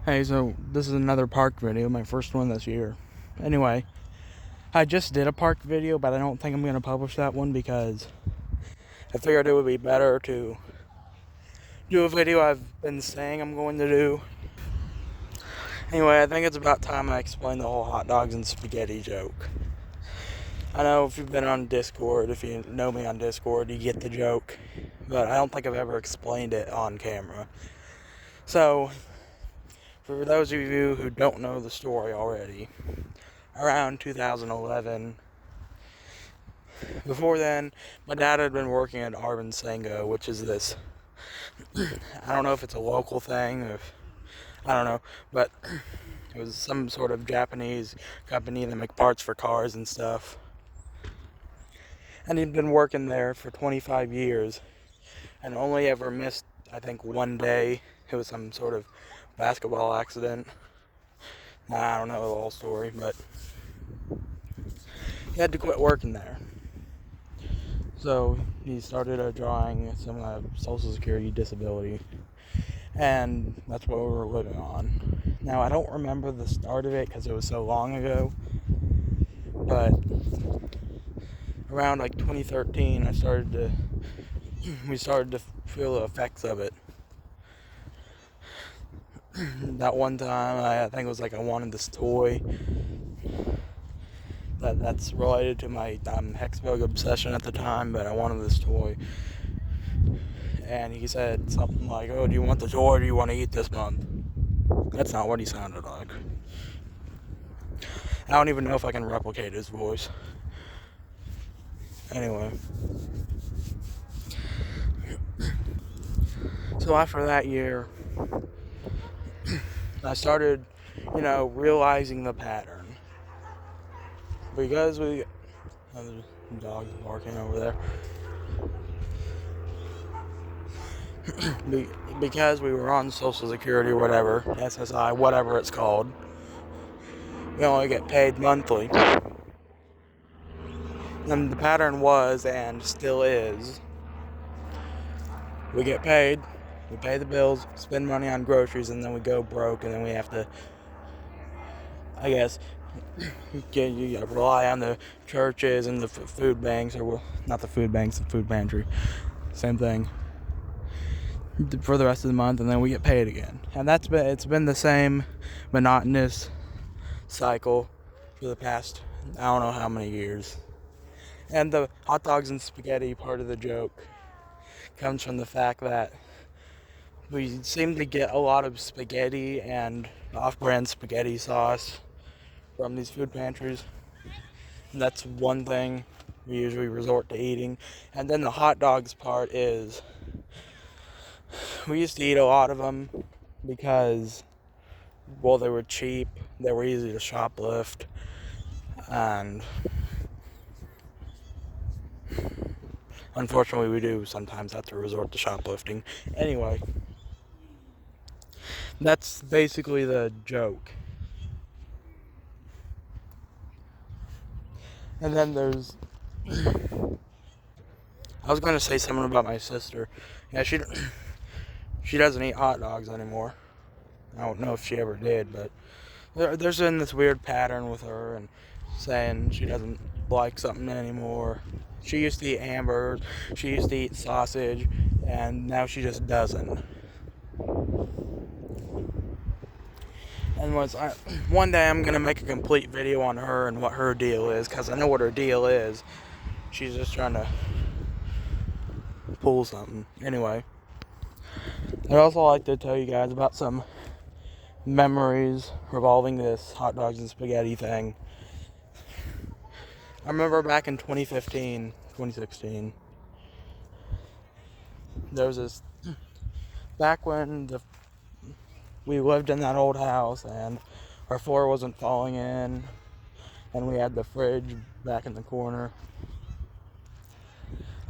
Hey, so this is another park video, my first one this year. Anyway, I just did a park video, but I don't think I'm going to publish that one because I figured it would be better to do a video I've been saying I'm going to do. Anyway, I think it's about time I explain the whole hot dogs and spaghetti joke. I know if you've been on Discord, if you know me on Discord, you get the joke, but I don't think I've ever explained it on camera. So, for those of you who don't know the story already, around 2011, before then, my dad had been working at Arvin Sango, which is this, I don't know if it's a local thing, I don't know, but it was some sort of Japanese company that make parts for cars and stuff. And he'd been working there for 25 years and only ever missed, I think, one day. It was some sort of basketball accident. I don't know the whole story, but he had to quit working there. So he started drawing some Social Security disability, and that's what we were living on. Now, I don't remember the start of it because it was so long ago, but around like 2013, we started to feel the effects of it. That one time, I think it was like I wanted this toy that's related to my Hexbug obsession at the time, but I wanted this toy. And he said something like, "Oh, do you want the toy or do you want to eat this month?" That's not what he sounded like. I don't even know if I can replicate his voice. Anyway. So after that year, I started, realizing the pattern. Because the dog's barking over there. Because we were on Social Security or whatever, SSI, whatever it's called, we only get paid monthly. And the pattern was, and still is, we get paid, we pay the bills, spend money on groceries, and then we go broke, and then we have to, I guess, rely on the churches and the food banks, or not the food banks, the food pantry, same thing, for the rest of the month, and then we get paid again. And it's been the same monotonous cycle for the past, I don't know how many years. And the hot dogs and spaghetti part of the joke comes from the fact that we seem to get a lot of spaghetti and off-brand spaghetti sauce from these food pantries. And that's one thing we usually resort to eating. And then the hot dogs part is, we used to eat a lot of them because, well, they were cheap, they were easy to shoplift, and unfortunately we do sometimes have to resort to shoplifting. Anyway, that's basically the joke. And then there's, I was going to say something about my sister. Yeah, she doesn't eat hot dogs anymore. I don't know if she ever did, but there's been this weird pattern with her and saying she doesn't like something anymore. She used to eat hamburgers, she used to eat sausage, and now she just doesn't. And one day I'm going to make a complete video on her and what her deal is, because I know what her deal is. She's just trying to pull something. Anyway, I'd also like to tell you guys about some memories revolving this hot dogs and spaghetti thing. I remember back in 2016, there was this, back when we lived in that old house and our floor wasn't falling in and we had the fridge back in the corner.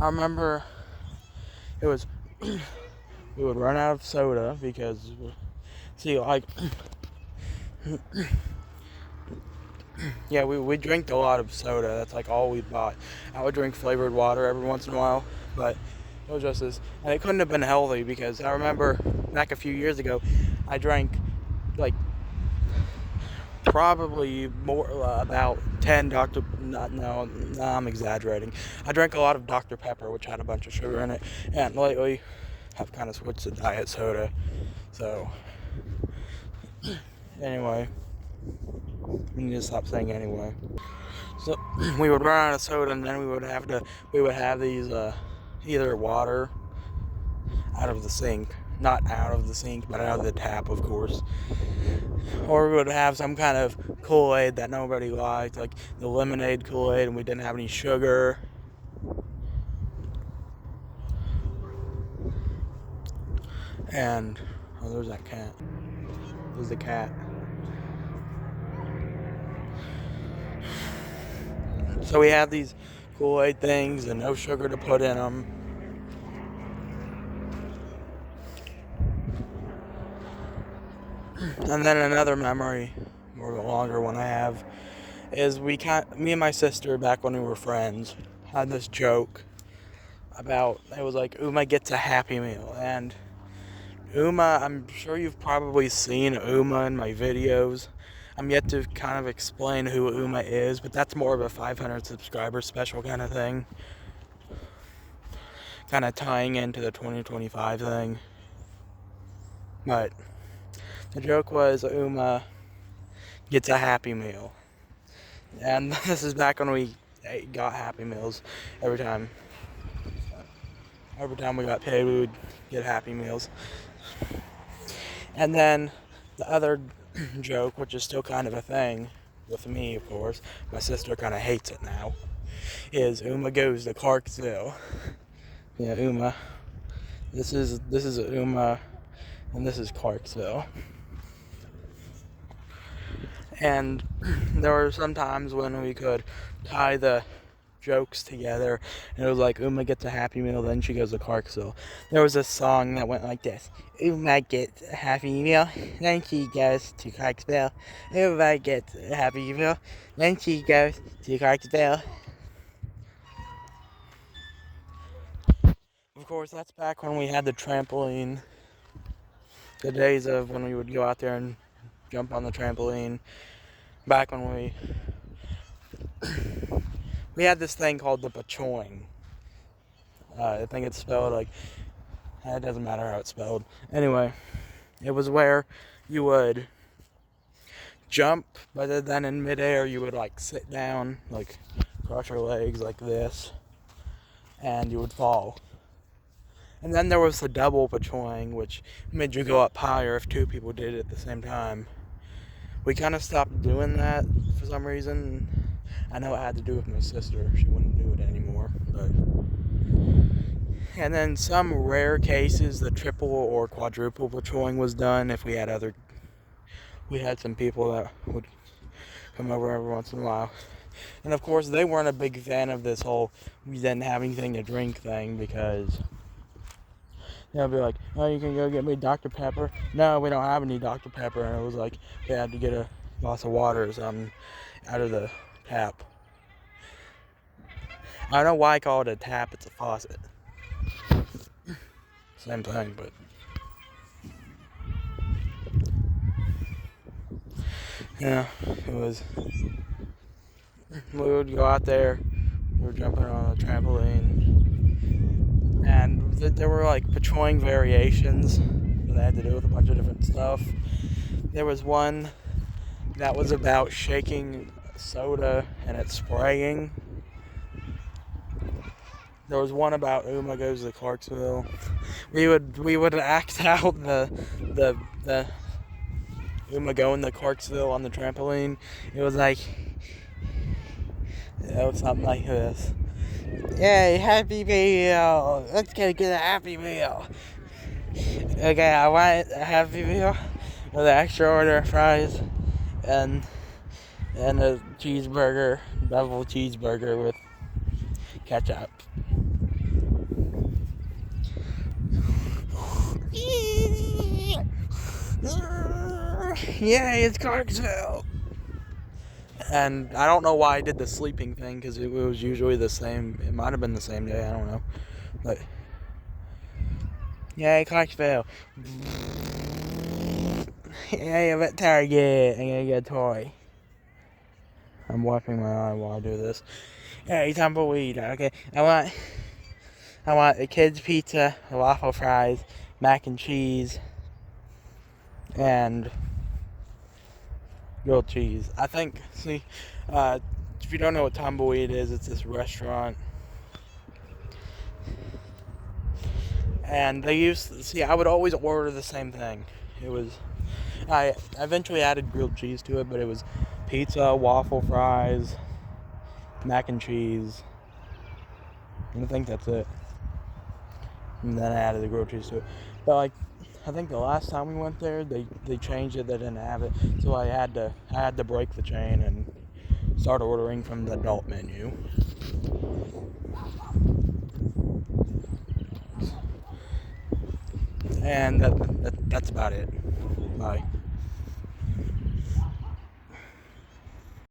I remember it was, we would run out of soda because, yeah, we drank a lot of soda. That's like all we bought. I would drink flavored water every once in a while, but it was just this, and it couldn't have been healthy because I remember back a few years ago, I drank like probably more about 10 no, I'm exaggerating. I drank a lot of Dr. Pepper, which had a bunch of sugar in it, and lately I've kind of switched to diet soda. So anyway, we need to stop saying anyway. So we would run out of soda, and then we would have these either water out of the sink, not out of the sink, but out of the tap, of course. Or we would have some kind of Kool-Aid that nobody liked, like the lemonade Kool-Aid, and we didn't have any sugar. And, oh, there's that cat. There's the cat. So we have these Kool-Aid things and no sugar to put in them. And then another memory, or the longer one I have, is me and my sister, back when we were friends, had this joke about, it was like, Uma gets a Happy Meal. And Uma, I'm sure you've probably seen Uma in my videos. I'm yet to kind of explain who Uma is, but that's more of a 500 subscriber special kind of thing. Kind of tying into the 2025 thing. But the joke was Uma gets a Happy Meal. And this is back when we got Happy Meals every time. Every time we got paid, we would get Happy Meals. And then the other joke, which is still kind of a thing with me, of course, my sister kind of hates it now, is Uma goes to Clarksville. Yeah, Uma. This is Uma, and this is Clarksville. And there were some times when we could tie the jokes together, and it was like Uma gets a Happy Meal, then she goes to Clarksville. There was a song that went like this: Uma gets a Happy Meal, then she goes to Clarksville. Uma gets a Happy Meal, then she goes to Clarksville. Of course, that's back when we had the trampoline. The days of when we would go out there and jump on the trampoline. Back when we had this thing called the pachoing. I think it's spelled like, it doesn't matter how it's spelled. Anyway, it was where you would jump, but then in midair you would like sit down, like cross your legs like this, and you would fall. And then there was the double pachoing, which made you go up higher if two people did it at the same time. We kind of stopped doing that for some reason. I know it had to do with my sister. She wouldn't do it anymore. But. And then some rare cases, the triple or quadruple patrolling was done if we had some people that would come over every once in a while. And of course, they weren't a big fan of this whole we didn't have anything to drink thing, because they'll be like, oh, you can go get me Dr. Pepper. No, we don't have any Dr. Pepper. And it was like they had to get a glass of water or something out of the tap. I don't know why I call it a tap. It's a faucet. Same thing, but yeah, it was. We would go out there. We were jumping on a trampoline, and there were like patrolling variations that had to do with a bunch of different stuff. There was one that was about shaking soda and it spraying. There was one about Uma goes to Clarksville. We would act out the Uma going to Clarksville on the trampoline. It was like, something like this. Yay, Happy Meal! Let's go get a Happy Meal. Okay, I want a Happy Meal with an extra order of fries and a cheeseburger, double cheeseburger with ketchup. Yay, it's Clarksville! And I don't know why I did the sleeping thing, because it was usually the same. It might have been the same day, I don't know. But, yay, Clarksville. Hey, I'm at Target. I'm gonna get a toy. I'm wiping my eye while I do this. Hey, tumbleweed. Okay, I want a kid's pizza, waffle fries, mac and cheese, and grilled cheese. I think. See, if you don't know what tumbleweed is, it's this restaurant. And they used to, see, I would always order the same thing. I eventually added grilled cheese to it, but it was pizza, waffle fries, mac and cheese. And I think that's it. And then I added the grilled cheese to it. But like, I think the last time we went there, they changed it. They didn't have it, so I had to break the chain and start ordering from the adult menu. And that's about it. Bye.